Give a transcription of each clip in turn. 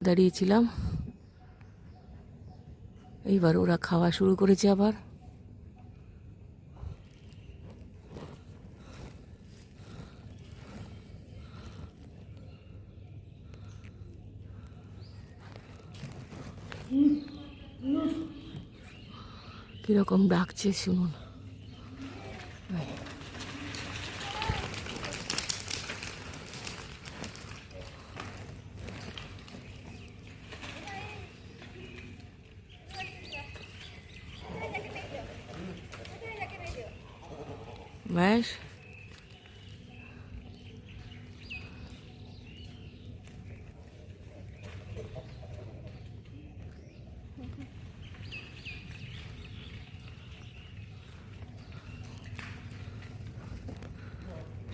দাঁড়িয়েছিলাম। এইবার ওরা খাওয়া শুরু করেছে আবার। কিরকম ডাকছে শুনুন। ব্যাস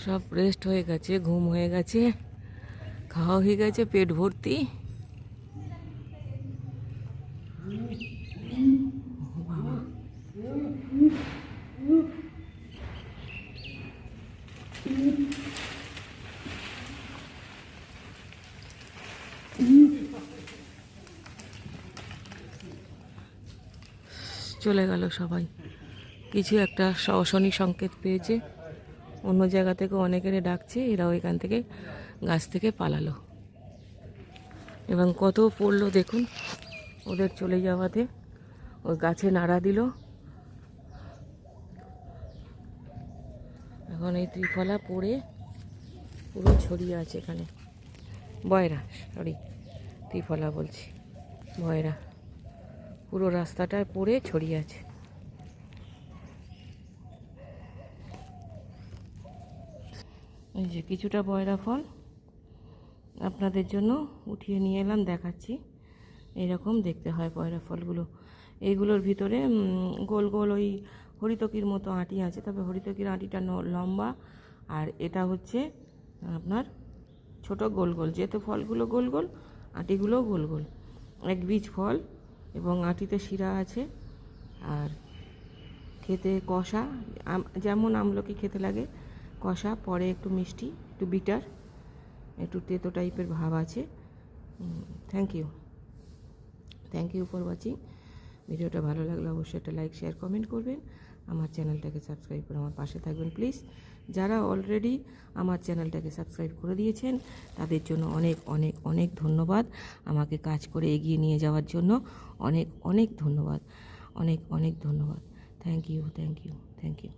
সব রেস্ট হয়ে গেছে, ঘুম হয়ে গেছে, খাওয়া হয়ে গেছে, পেট ভর্তি। বাবা চলে গেল সবাই। কিছু একটা শনি সংকেত পেয়েছে, অন্য জায়গা থেকে অনেকেরে ডাকছে, এরা ওইখান থেকে গাছ থেকে পালালো। এবং কত পড়লো দেখুন ওদের চলে যাওয়াতে, ওই গাছে নাড়া দিল। এখন এই ত্রিফলা পড়ে পুরো ছড়িয়ে আছে এখানে। বয়রা, সরি ত্রিফলা বলছি, বয়রা পুরো রাস্তাটায় পড়ে ছড়িয়ে আছে। এই যে কিছুটা বয়রা ফল আপনাদের জন্য উঠিয়ে নিয়ে এলাম, দেখাচ্ছি। এইরকম দেখতে হয় বয়রা ফলগুলো। এইগুলোর ভিতরে গোল গোল ওই হরিতকির মতো আঁটি আছে, তবে হরিতকির আঁটিটা লম্বা, আর এটা হচ্ছে আপনার ছোট গোল গোল। যেহেতু ফলগুলো গোল গোল, আঁটিগুলোও গোল গোল। এক বীজ ফল এবং আঁটিতে শিরা আছে, আর খেতে কষা, যেমন আমলকি খেতে লাগে কষা, পরে একটু মিষ্টি, একটু বিটার, একটু তেতো টাইপের ভাব আছে। Thank you for watching. ভিডিওটা ভালো লাগলে অবশ্যই একটা লাইক, শেয়ার, কমেন্ট করবেন। আমার চ্যানেলটাকে সাবস্ক্রাইব করে আমার পাশে থাকবেন প্লিজ। যারা অলরেডি আমার চ্যানেলটাকে সাবস্ক্রাইব করে দিয়েছেন তাদের জন্য অনেক অনেক অনেক ধন্যবাদ। আমাকে কাজ করে এগিয়ে নিয়ে যাওয়ার জন্য অনেক অনেক ধন্যবাদ, অনেক অনেক ধন্যবাদ। Thank you.